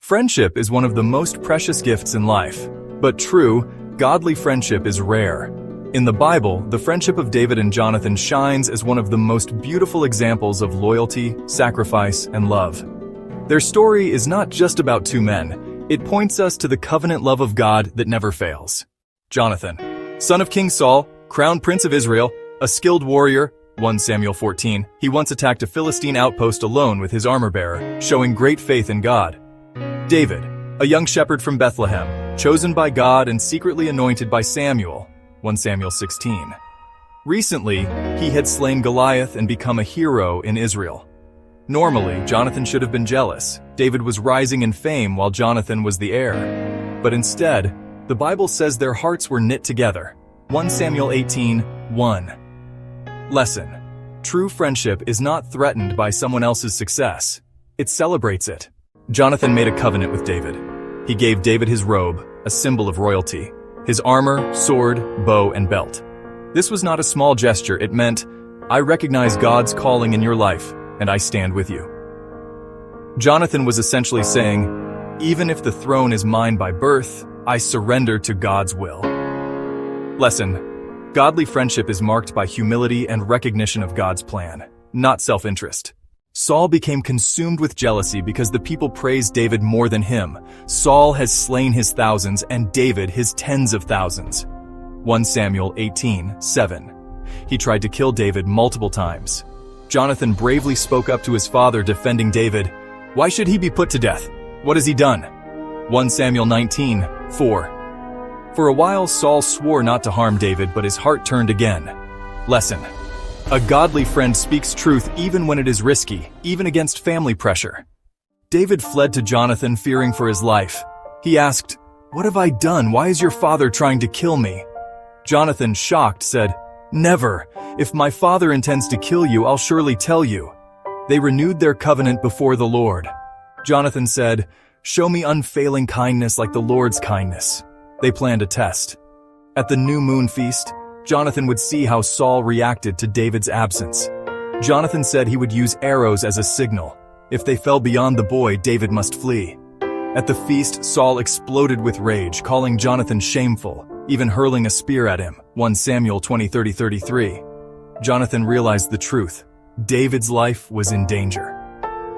Friendship is one of the most precious gifts in life. But true, godly friendship is rare. In the Bible, the friendship of David and Jonathan shines as one of the most beautiful examples of loyalty, sacrifice, and love. Their story is not just about two men. It points us to the covenant love of God that never fails. Jonathan, son of King Saul, crowned prince of Israel, a skilled warrior, 1 Samuel 14, he once attacked a Philistine outpost alone with his armor-bearer, showing great faith in God. David, a young shepherd from Bethlehem, chosen by God and secretly anointed by Samuel, 1 Samuel 16. Recently, he had slain Goliath and become a hero in Israel. Normally, Jonathan should have been jealous. David was rising in fame while Jonathan was the heir. But instead, the Bible says their hearts were knit together. 1 Samuel 18:1. Lesson: true friendship is not threatened by someone else's success. It celebrates it. Jonathan made a covenant with David. He gave David his robe, a symbol of royalty, his armor, sword, bow, and belt. This was not a small gesture. It meant, I recognize God's calling in your life, and I stand with you. Jonathan was essentially saying, even if the throne is mine by birth, I surrender to God's will. Lesson: godly friendship is marked by humility and recognition of God's plan, not self-interest. Saul became consumed with jealousy because the people praised David more than him. Saul has slain his thousands and David his tens of thousands. 1 Samuel 18:7. He tried to kill David multiple times. Jonathan bravely spoke up to his father, defending David. Why should he be put to death? What has he done? 1 Samuel 19:4. For a while, Saul swore not to harm David, but his heart turned again. Lesson: a godly friend speaks truth even when it is risky, even against family pressure. David fled to Jonathan fearing for his life. He asked, "What have I done? Why is your father trying to kill me?" Jonathan, shocked, said, "Never. If my father intends to kill you, I'll surely tell you." They renewed their covenant before the Lord. Jonathan said, "Show me unfailing kindness like the Lord's kindness." They planned a test. At the new moon feast, Jonathan would see how Saul reacted to David's absence. Jonathan said he would use arrows as a signal. If they fell beyond the boy, David must flee. At the feast, Saul exploded with rage, calling Jonathan shameful, even hurling a spear at him. 1 Samuel 20:30-33. Jonathan realized the truth. David's life was in danger.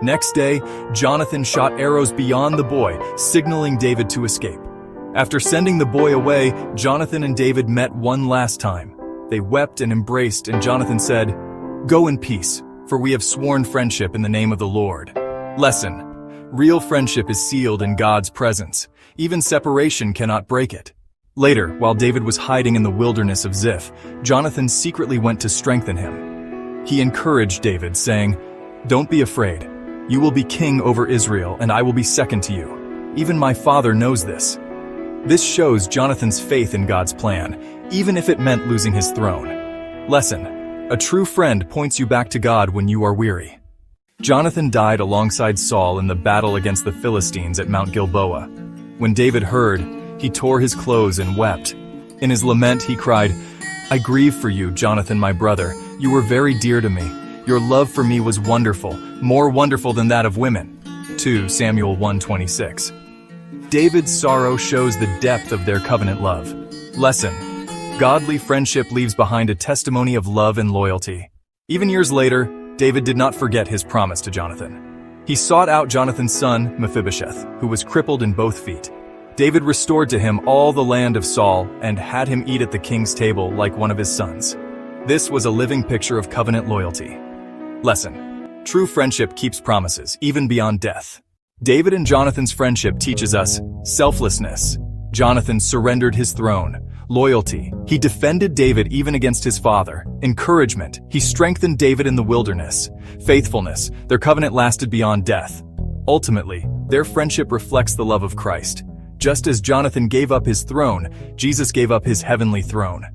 Next day, Jonathan shot arrows beyond the boy, signaling David to escape. After sending the boy away, Jonathan and David met one last time. They wept and embraced, and Jonathan said, "Go in peace, for we have sworn friendship in the name of the Lord." Lesson: real friendship is sealed in God's presence. Even separation cannot break it. Later, while David was hiding in the wilderness of Ziph, Jonathan secretly went to strengthen him. He encouraged David, saying, "Don't be afraid. You will be king over Israel, and I will be second to you. Even my father knows this." This shows Jonathan's faith in God's plan, even if it meant losing his throne. Lesson: a true friend points you back to God when you are weary. Jonathan died alongside Saul in the battle against the Philistines at Mount Gilboa. When David heard, he tore his clothes and wept. In his lament, he cried, "I grieve for you, Jonathan, my brother. You were very dear to me. Your love for me was wonderful, more wonderful than that of women." 2 Samuel 1:26. David's sorrow shows the depth of their covenant love. Lesson: godly friendship leaves behind a testimony of love and loyalty. Even years later, David did not forget his promise to Jonathan. He sought out Jonathan's son, Mephibosheth, who was crippled in both feet. David restored to him all the land of Saul and had him eat at the king's table like one of his sons. This was a living picture of covenant loyalty. Lesson: true friendship keeps promises, even beyond death. David and Jonathan's friendship teaches us selflessness. Jonathan surrendered his throne. Loyalty. He defended David even against his father. Encouragement. He strengthened David in the wilderness. Faithfulness. Their covenant lasted beyond death. Ultimately, their friendship reflects the love of Christ. Just as Jonathan gave up his throne, Jesus gave up his heavenly throne.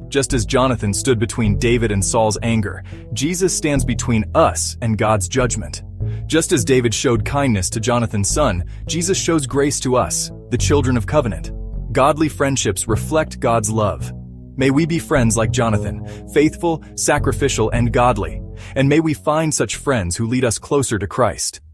Just as Jonathan stood between David and Saul's anger, Jesus stands between us and God's judgment. Just as David showed kindness to Jonathan's son, Jesus shows grace to us, the children of covenant. Godly friendships reflect God's love. May we be friends like Jonathan, faithful, sacrificial, and godly. And may we find such friends who lead us closer to Christ.